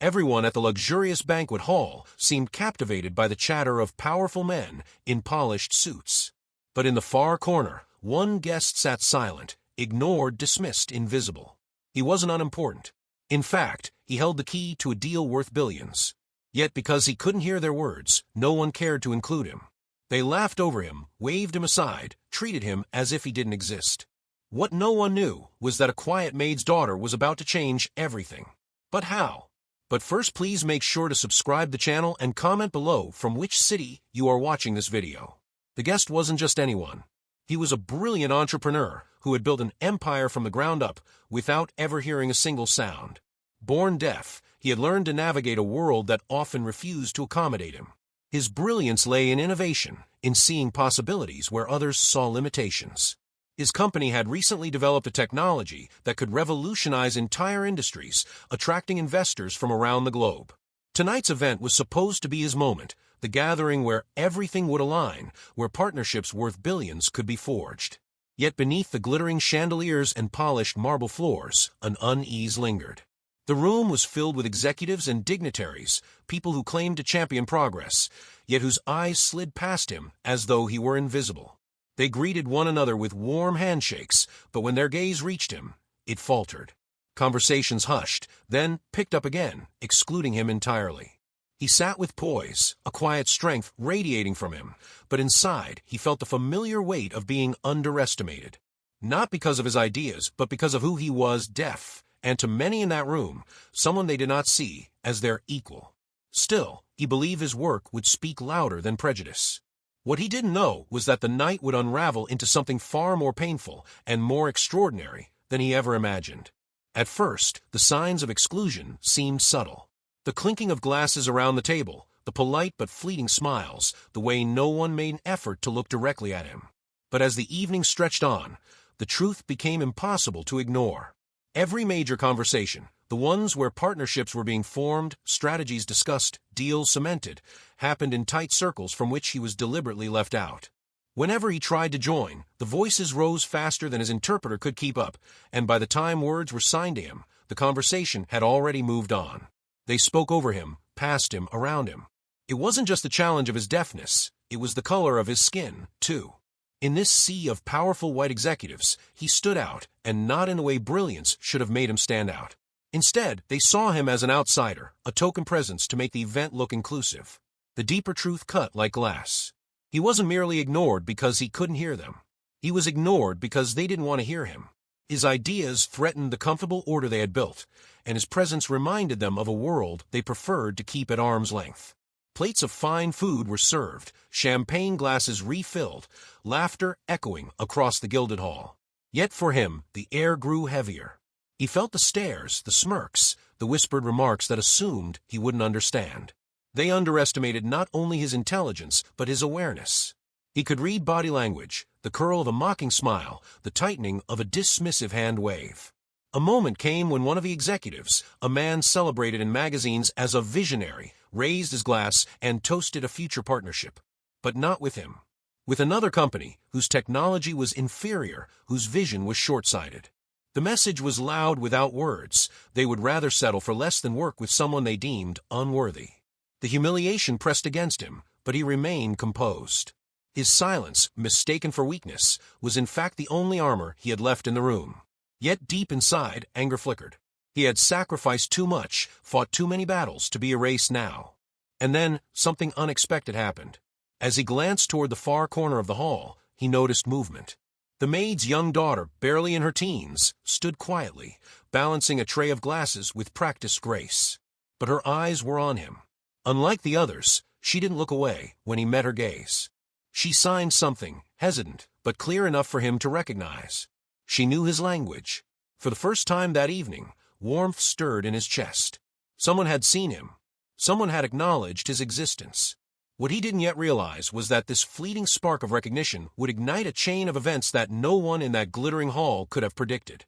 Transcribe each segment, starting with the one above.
Everyone at the luxurious banquet hall seemed captivated by the chatter of powerful men in polished suits. But in the far corner, one guest sat silent, ignored, dismissed, invisible. He wasn't unimportant. In fact, he held the key to a deal worth billions. Yet because he couldn't hear their words, no one cared to include him. They laughed over him, waved him aside, treated him as if he didn't exist. What no one knew was that a quiet maid's daughter was about to change everything. But how? But first, please make sure to subscribe the channel and comment below from which city you are watching this video. The guest wasn't just anyone. He was a brilliant entrepreneur who had built an empire from the ground up without ever hearing a single sound. Born deaf, he had learned to navigate a world that often refused to accommodate him. His brilliance lay in innovation, in seeing possibilities where others saw limitations. His company had recently developed a technology that could revolutionize entire industries, attracting investors from around the globe. Tonight's event was supposed to be his moment, the gathering where everything would align, where partnerships worth billions could be forged. Yet beneath the glittering chandeliers and polished marble floors, an unease lingered. The room was filled with executives and dignitaries, people who claimed to champion progress, yet whose eyes slid past him as though he were invisible. They greeted one another with warm handshakes, but when their gaze reached him, it faltered. Conversations hushed, then picked up again, excluding him entirely. He sat with poise, a quiet strength radiating from him, but inside he felt the familiar weight of being underestimated. Not because of his ideas, but because of who he was, deaf, and to many in that room, someone they did not see as their equal. Still, he believed his work would speak louder than prejudice. What he didn't know was that the night would unravel into something far more painful and more extraordinary than he ever imagined. At first, the signs of exclusion seemed subtle. The clinking of glasses around the table, the polite but fleeting smiles, the way no one made an effort to look directly at him. But as the evening stretched on, the truth became impossible to ignore. Every major conversation, the ones where partnerships were being formed, strategies discussed, deals cemented, happened in tight circles from which he was deliberately left out. Whenever he tried to join, the voices rose faster than his interpreter could keep up, and by the time words were signed to him, the conversation had already moved on. They spoke over him, past him, around him. It wasn't just the challenge of his deafness, it was the color of his skin, too. In this sea of powerful white executives, he stood out, and not in the way brilliance should have made him stand out. Instead, they saw him as an outsider, a token presence to make the event look inclusive. The deeper truth cut like glass. He wasn't merely ignored because he couldn't hear them. He was ignored because they didn't want to hear him. His ideas threatened the comfortable order they had built, and his presence reminded them of a world they preferred to keep at arm's length. Plates of fine food were served, champagne glasses refilled, laughter echoing across the gilded hall. Yet for him, the air grew heavier. He felt the stares, the smirks, the whispered remarks that assumed he wouldn't understand. They underestimated not only his intelligence, but his awareness. He could read body language, the curl of a mocking smile, the tightening of a dismissive hand wave. A moment came when one of the executives, a man celebrated in magazines as a visionary, raised his glass and toasted a future partnership. But not with him. With another company, whose technology was inferior, whose vision was short-sighted. The message was loud without words. They would rather settle for less than work with someone they deemed unworthy. The humiliation pressed against him, but he remained composed. His silence, mistaken for weakness, was in fact the only armor he had left in the room. Yet deep inside, anger flickered. He had sacrificed too much, fought too many battles to be erased now. And then, something unexpected happened. As he glanced toward the far corner of the hall, he noticed movement. The maid's young daughter, barely in her teens, stood quietly, balancing a tray of glasses with practiced grace. But her eyes were on him. Unlike the others, she didn't look away when he met her gaze. She signed something, hesitant, but clear enough for him to recognize. She knew his language. For the first time that evening, warmth stirred in his chest. Someone had seen him. Someone had acknowledged his existence. What he didn't yet realize was that this fleeting spark of recognition would ignite a chain of events that no one in that glittering hall could have predicted.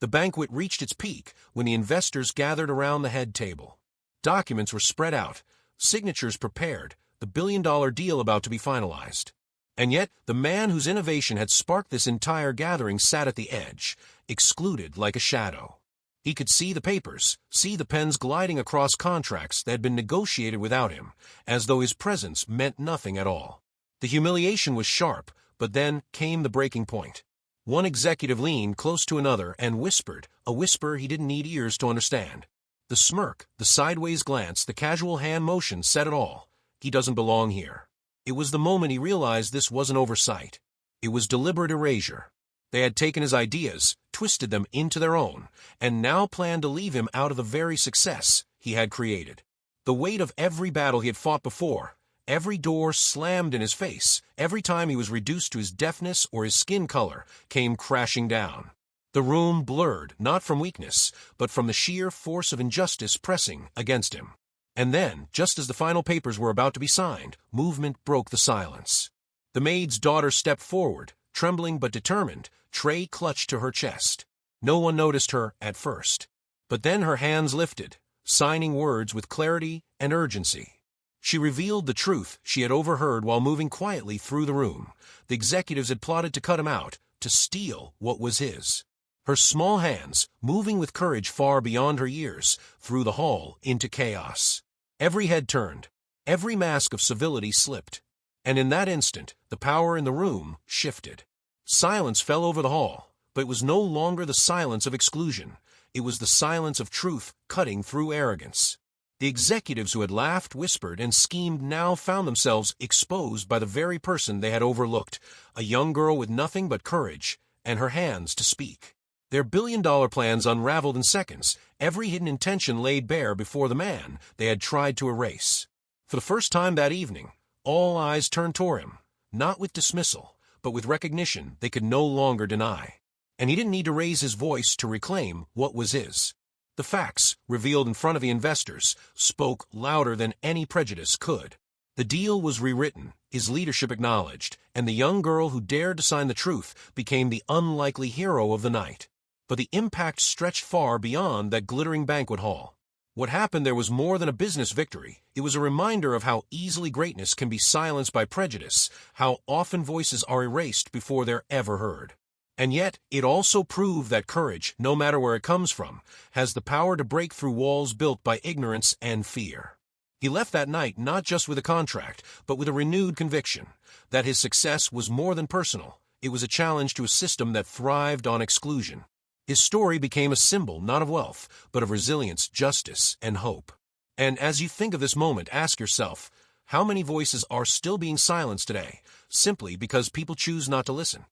The banquet reached its peak when the investors gathered around the head table. Documents were spread out, signatures prepared, the billion-dollar deal about to be finalized. And yet, the man whose innovation had sparked this entire gathering sat at the edge, excluded like a shadow. He could see the papers, see the pens gliding across contracts that had been negotiated without him, as though his presence meant nothing at all. The humiliation was sharp, but then came the breaking point. One executive leaned close to another and whispered, a whisper he didn't need ears to understand. The smirk, the sideways glance, the casual hand motion said it all. He doesn't belong here. It was the moment he realized this wasn't oversight. It was deliberate erasure. They had taken his ideas, twisted them into their own, and now planned to leave him out of the very success he had created. The weight of every battle he had fought before, every door slammed in his face, every time he was reduced to his deafness or his skin color, came crashing down. The room blurred, not from weakness, but from the sheer force of injustice pressing against him. And then, just as the final papers were about to be signed, movement broke the silence. The maid's daughter stepped forward, trembling but determined, tray clutched to her chest. No one noticed her at first. But then her hands lifted, signing words with clarity and urgency. She revealed the truth she had overheard while moving quietly through the room. The executives had plotted to cut him out, to steal what was his. Her small hands, moving with courage far beyond her years, threw the hall into chaos. Every head turned, every mask of civility slipped, and in that instant, the power in the room shifted. Silence fell over the hall, but it was no longer the silence of exclusion. It was the silence of truth cutting through arrogance. The executives who had laughed, whispered, and schemed now found themselves exposed by the very person they had overlooked, a young girl with nothing but courage and her hands to speak. Their billion-dollar plans unraveled in seconds, every hidden intention laid bare before the man they had tried to erase. For the first time that evening, all eyes turned toward him, not with dismissal, but with recognition they could no longer deny. And he didn't need to raise his voice to reclaim what was his. The facts, revealed in front of the investors, spoke louder than any prejudice could. The deal was rewritten, his leadership acknowledged, and the young girl who dared to sign the truth became the unlikely hero of the night. But the impact stretched far beyond that glittering banquet hall. What happened there was more than a business victory. It was a reminder of how easily greatness can be silenced by prejudice, how often voices are erased before they're ever heard. And yet, it also proved that courage, no matter where it comes from, has the power to break through walls built by ignorance and fear. He left that night not just with a contract, but with a renewed conviction that his success was more than personal. It was a challenge to a system that thrived on exclusion. His story became a symbol not of wealth, but of resilience, justice, and hope. And as you think of this moment, ask yourself, how many voices are still being silenced today, simply because people choose not to listen?